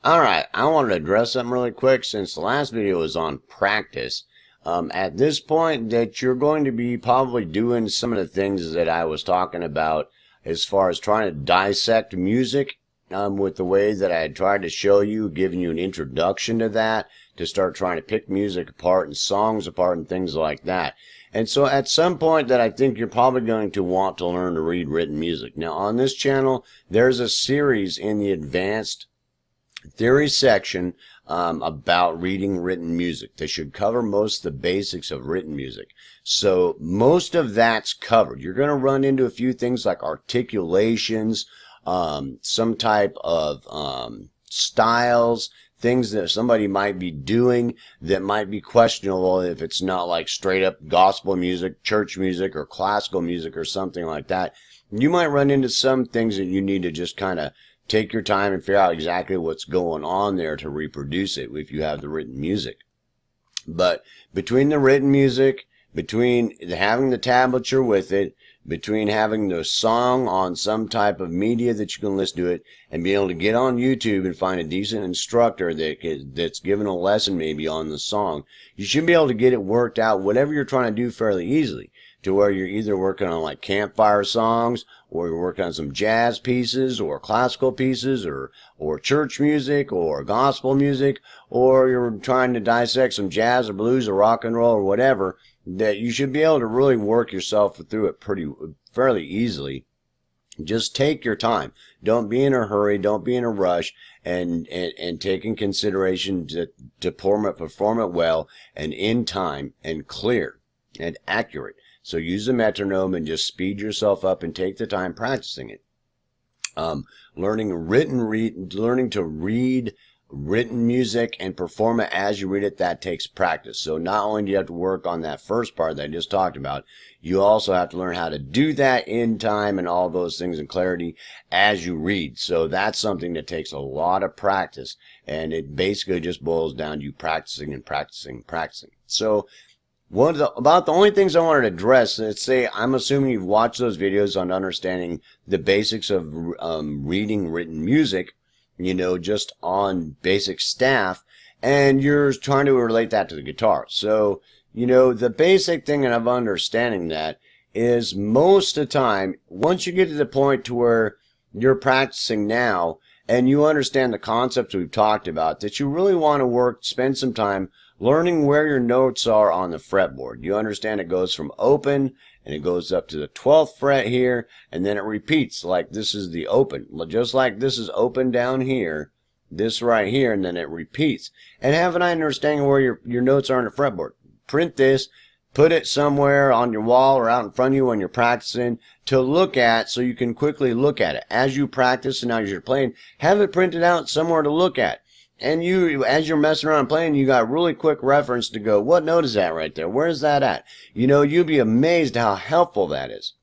Alright, I wanted to address something really quick since the last video was on practice. At this point that you're going to be probably doing some of the things that I was talking about as far as trying to dissect music with the way that I had tried to show you, giving you an introduction to that, to start trying to pick music apart and songs apart and things like that. And so at some point that I think you're probably going to want to learn to read written music. Now on this channel, there's a series in the advanced theory section about reading written music. They should cover most of the basics of written music. So most of that's covered. You're going to run into a few things like articulations, some type of styles, things that somebody might be doing that might be questionable if it's not like straight up gospel music, church music, or classical music or something like that. You might run into some things that you need to just kind of take your time and figure out exactly what's going on there to reproduce it if you have the written music. But between the written music, between having the tablature with it, between having the song on some type of media that you can listen to it, and being able to get on YouTube and find a decent instructor that's giving a lesson maybe on the song, you should be able to get it worked out, whatever you're trying to do, fairly easily, to where you're either working on like campfire songs, or you're working on some jazz pieces, or classical pieces, or church music, or gospel music, or you're trying to dissect some jazz or blues or rock and roll or whatever, that you should be able to really work yourself through it fairly easily. Just take your time. Don't be in a hurry. Don't be in a rush, and take in consideration to perform it well and in time and clear and accurate. So use a metronome and just speed yourself up and take the time practicing it. Learning to read written music and perform it as you read it, that takes practice. So not only do you have to work on that first part that I just talked about, you also have to learn how to do that in time and all those things in clarity as you read. So that's something that takes a lot of practice, and it basically just boils down to you practicing and practicing and practicing. So about the only things I wanted to address, let's say I'm assuming you've watched those videos on understanding the basics of reading written music, you know, just on basic staff, and you're trying to relate that to the guitar. So, you know, the basic thing of understanding that is most of the time, once you get to the point to where you're practicing now and you understand the concepts we've talked about, that you really want to spend some time learning where your notes are on the fretboard. You understand it goes from open, and it goes up to the 12th fret here, and then it repeats like this is the open. Just like this is open down here, this right here, and then it repeats. And have an understanding where your notes are on the fretboard. Print this, put it somewhere on your wall or out in front of you when you're practicing to look at, so you can quickly look at it. As you practice and as you're playing, have it printed out somewhere to look at. And you, as you're messing around playing, you got really quick reference to go, what note is that right there? Where is that at? You know, you'll be amazed how helpful that is.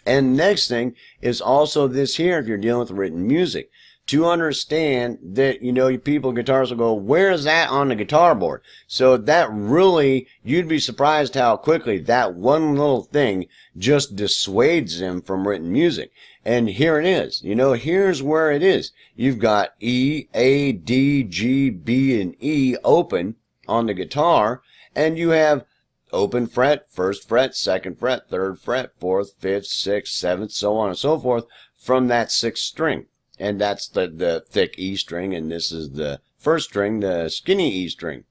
And next thing is also this here, if you're dealing with written music, to understand that, you know, people, guitarists will go, where is that on the guitar board? So that really, you'd be surprised how quickly that one little thing just dissuades them from written music. And here it is. You know, here's where it is. You've got E, A, D, G, B, and E open on the guitar, and you have open fret, first fret, second fret, third fret, fourth, fifth, sixth, seventh, so on and so forth from that sixth string. And that's the thick E string, and this is the first string, the skinny E string,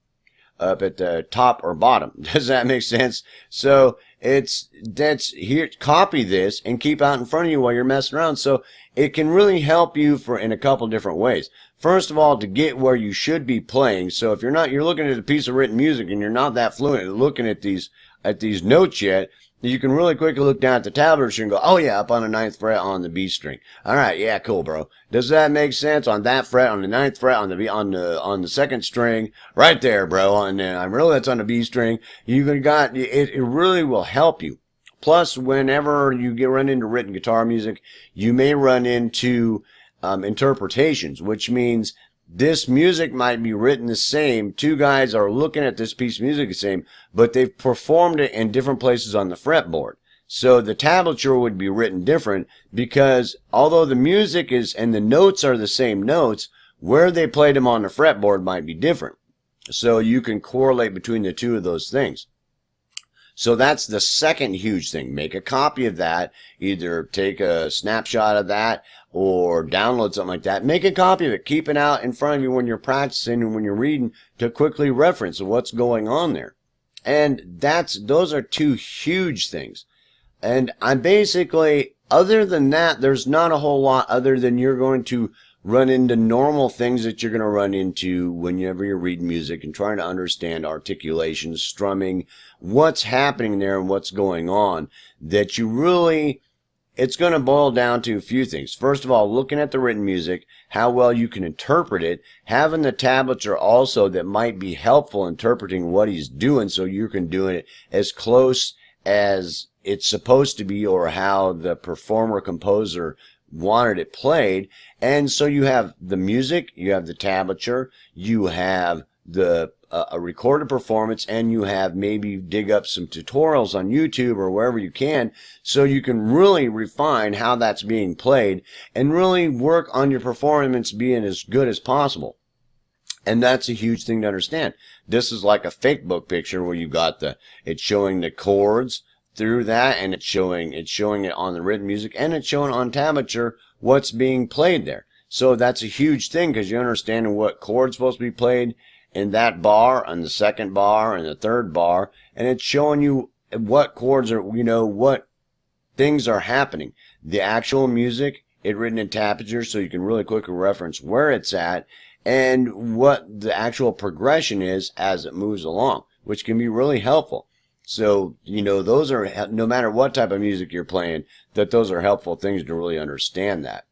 up at the top or bottom. Does that make sense? So that's here. Copy this and keep out in front of you while you're messing around. So it can really help you in a couple different ways. First of all, to get where you should be playing. So if you're looking at a piece of written music and you're not that fluent at looking at these notes yet, you can really quickly look down at the tablature and go, oh yeah, up on the 9th fret on the B string. All right, yeah, cool, bro. Does that make sense? On that fret, on the 9th fret, on the second string, right there, bro. And I really, that's on the B string. You got it. It really will help you. Plus, whenever you run into written guitar music, you may run into interpretations, which means this music might be written the same. Two guys are looking at this piece of music the same, but they've performed it in different places on the fretboard. So the tablature would be written different, because although the music is and the notes are the same notes, where they played them on the fretboard might be different. So you can correlate between the two of those things. So that's the second huge thing. Make a copy of that. Either take a snapshot of that or download something like that. Make a copy of it. Keep it out in front of you when you're practicing and when you're reading to quickly reference what's going on there. And those are two huge things. And I'm basically, other than that, there's not a whole lot other than you're going to run into normal things that you're going to run into whenever you're reading music and trying to understand articulation, strumming, what's happening there and what's going on, that you really, it's going to boil down to a few things. First of all, looking at the written music, how well you can interpret it, having the tablature also that might be helpful interpreting what he's doing so you can do it as close as it's supposed to be or how the performer composer wanted it played. And so you have the music, you have the tablature, you have the a recorded performance, and you have maybe dig up some tutorials on YouTube or wherever you can, so you can really refine how that's being played and really work on your performance being as good as possible. And that's a huge thing to understand. This is like a fake book picture where you got it's showing the chords through that, and it's showing it on the written music, and it's showing on tablature what's being played there. So that's a huge thing, because you're understanding what chord's supposed to be played in that bar, and the second bar, and the third bar, and it's showing you what chords are, what things are happening. The actual music, it written in tablature, so you can really quickly reference where it's at and what the actual progression is as it moves along, which can be really helpful. So, those are, no matter what type of music you're playing, those are helpful things to really understand that.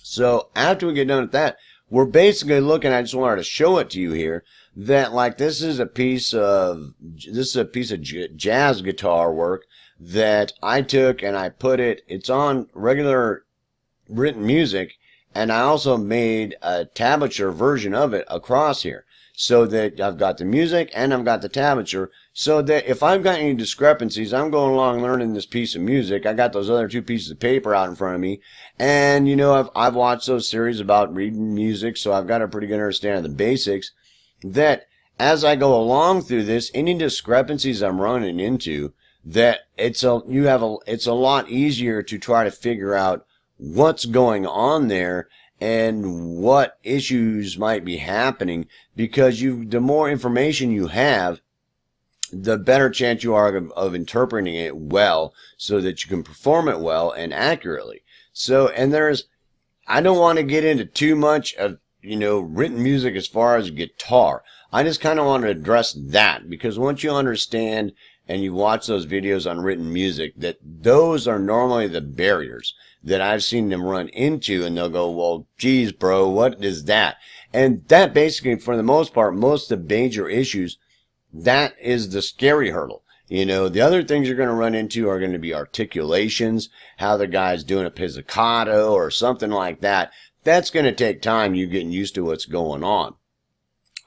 So, after we get done with that, we're basically looking, I just wanted to show it to you here, that like this is a piece of jazz guitar work that I took and I put it's on regular written music, and I also made a tablature version of it across here. So that I've got the music and I've got the tablature, so that if I've got any discrepancies, I'm going along learning this piece of music. I got those other two pieces of paper out in front of me, and I've watched those series about reading music, so I've got a pretty good understanding of the basics. That as I go along through this, any discrepancies I'm running into, that it's a lot easier to try to figure out what's going on there and what issues might be happening, because the more information you have, the better chance you are of interpreting it well, so that you can perform it well and accurately. So, and I don't want to get into too much of, written music as far as guitar. I just kind of want to address that, because once you understand and you watch those videos on written music, that those are normally the barriers that I've seen them run into, and they'll go, well, geez, bro, what is that? And that basically, for the most part, most of the major issues, that is the scary hurdle. The other things you're going to run into are going to be articulations, how the guy's doing a pizzicato or something like that. That's going to take time, you getting used to what's going on.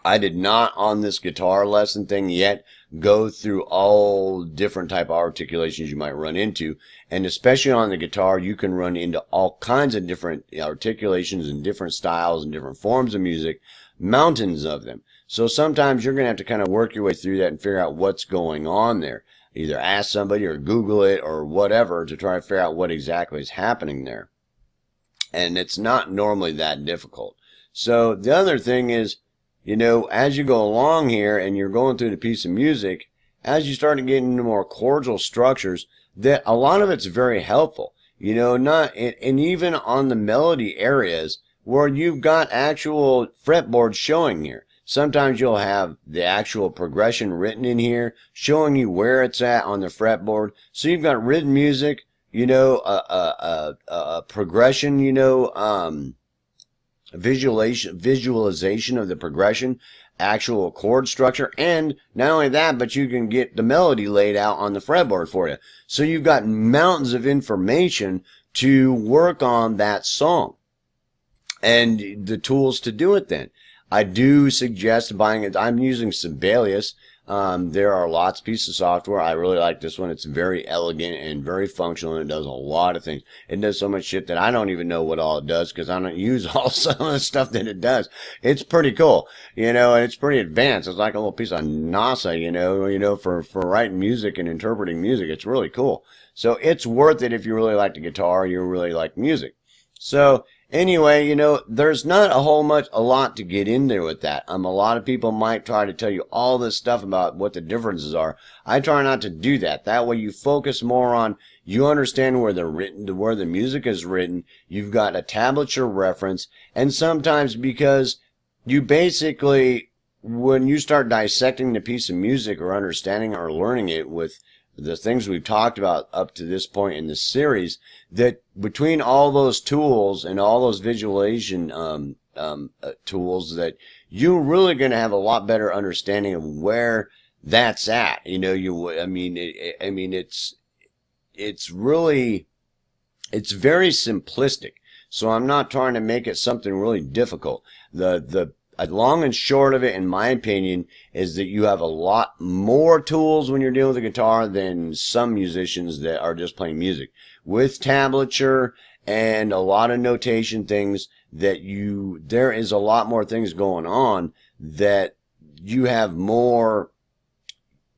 I did not, on this guitar lesson thing yet, go through all different type of articulations you might run into. And especially on the guitar, you can run into all kinds of different articulations and different styles and different forms of music, mountains of them. So sometimes you're going to have to kind of work your way through that and figure out what's going on there. Either ask somebody or Google it or whatever to try to figure out what exactly is happening there. And it's not normally that difficult. So the other thing is, as you go along here and you're going through the piece of music, as you start to get into more chordal structures, that a lot of it's very helpful. And even on the melody areas where you've got actual fretboards showing here. Sometimes you'll have the actual progression written in here, showing you where it's at on the fretboard. So you've got written music, a progression, visualization of the progression, actual chord structure, and not only that, but you can get the melody laid out on the fretboard for you. So you've got mountains of information to work on that song and the tools to do it then. I do suggest buying it. I'm using Sibelius. There are lots of pieces of software. I really like this one. It's very elegant and very functional, and it does a lot of things. It does so much shit that I don't even know what all it does because I don't use all some of the stuff that it does. It's pretty cool, and it's pretty advanced. It's like a little piece of NASA, for writing music and interpreting music. It's really cool. So it's worth it if you really like the guitar, you really like music. So anyway, there's not a lot to get in there with that. A lot of people might try to tell you all this stuff about what the differences are. I try not to do that. That way you focus more on, you understand where where the music is written. You've got a tablature reference, and sometimes because you basically, when you start dissecting the piece of music or understanding or learning it with the things we've talked about up to this point in the series, that between all those tools and all those visualization tools, that you're really going to have a lot better understanding of where that's at. It's very simplistic. So I'm not trying to make it something really difficult. The long and short of it, in my opinion, is that you have a lot more tools when you're dealing with a guitar than some musicians that are just playing music. With tablature and a lot of notation things, there is a lot more things going on that you have more.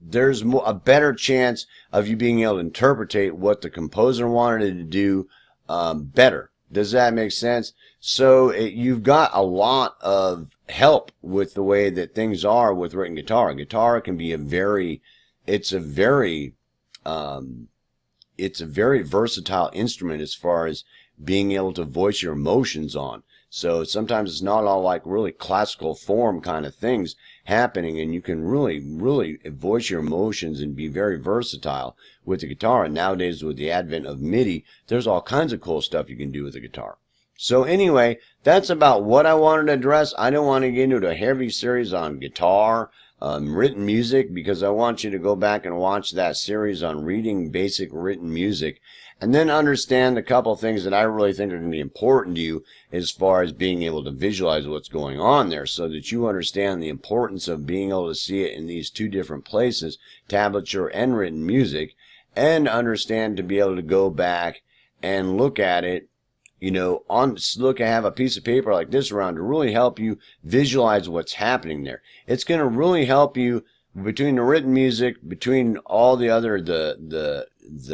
There's a better chance of you being able to interpret what the composer wanted to do better. Does that make sense? So you've got a lot of help with the way that things are with written guitar. Guitar can be it's a very versatile instrument as far as being able to voice your emotions on. So sometimes it's not all like really classical form kind of things happening, and you can really, really voice your emotions and be very versatile with the guitar. And nowadays, with the advent of MIDI, there's all kinds of cool stuff you can do with the guitar. So anyway, that's about what I wanted to address. I don't want to get into a heavy series on guitar, written music, because I want you to go back and watch that series on reading basic written music, and then understand a couple things that I really think are going to be important to you as far as being able to visualize what's going on there, so that you understand the importance of being able to see it in these two different places, tablature and written music, and understand to be able to go back and look at it, have a piece of paper like this around to really help you visualize what's happening there. It's going to really help you between the written music, between all the other, the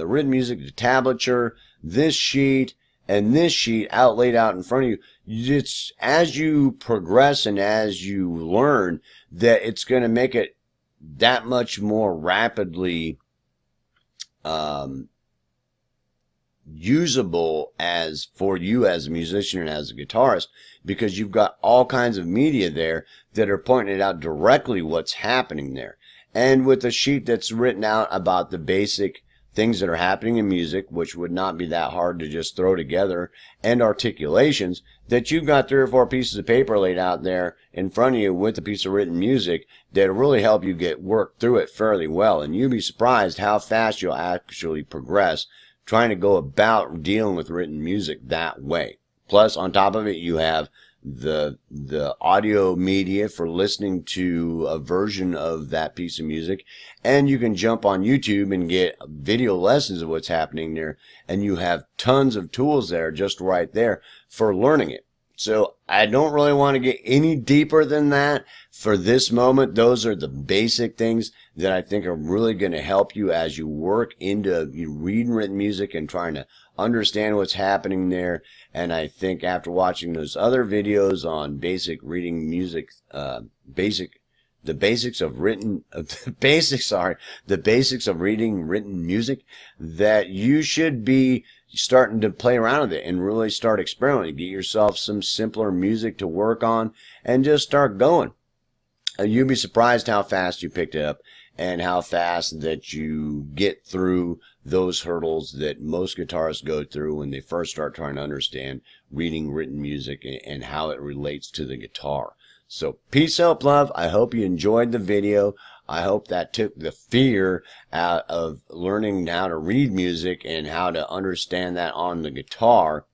written music, the tablature, this sheet, and this sheet laid out in front of you. It's as you progress and as you learn that it's going to make it that much more rapidly usable as for you as a musician and as a guitarist, because you've got all kinds of media there that are pointing it out directly what's happening there. And with a sheet that's written out about the basic things that are happening in music, which would not be that hard to just throw together, and articulations, that you've got 3 or 4 pieces of paper laid out there in front of you with a piece of written music that'll really help you work through it fairly well. And you'll be surprised how fast you'll actually progress trying to go about dealing with written music that way. Plus, on top of it, you have the audio media for listening to a version of that piece of music, and you can jump on YouTube and get video lessons of what's happening there, and you have tons of tools there just right there for learning it. So I don't really want to get any deeper than that for this moment. Those are the basic things that I think are really going to help you as you work into reading written music and trying to understand what's happening there. And I think after watching those other videos on basic reading music, the basics of reading written music, that you should be starting to play around with it and really start experimenting. Get yourself some simpler music to work on and just start going. You'll be surprised how fast you picked it up and how fast that you get through those hurdles that most guitarists go through when they first start trying to understand reading written music and how it relates to the guitar. So peace, help, love. I hope you enjoyed the video. I hope that took the fear out of learning how to read music and how to understand that on the guitar,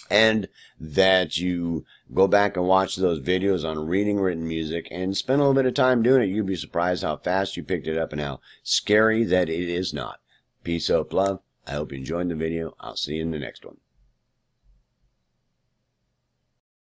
and that you Go back and watch those videos on reading written music and spend a little bit of time doing it. You'll be surprised how fast you picked it up and how scary that it is not. Peace, hope, love. I hope you enjoyed the video. I'll see you in the next one.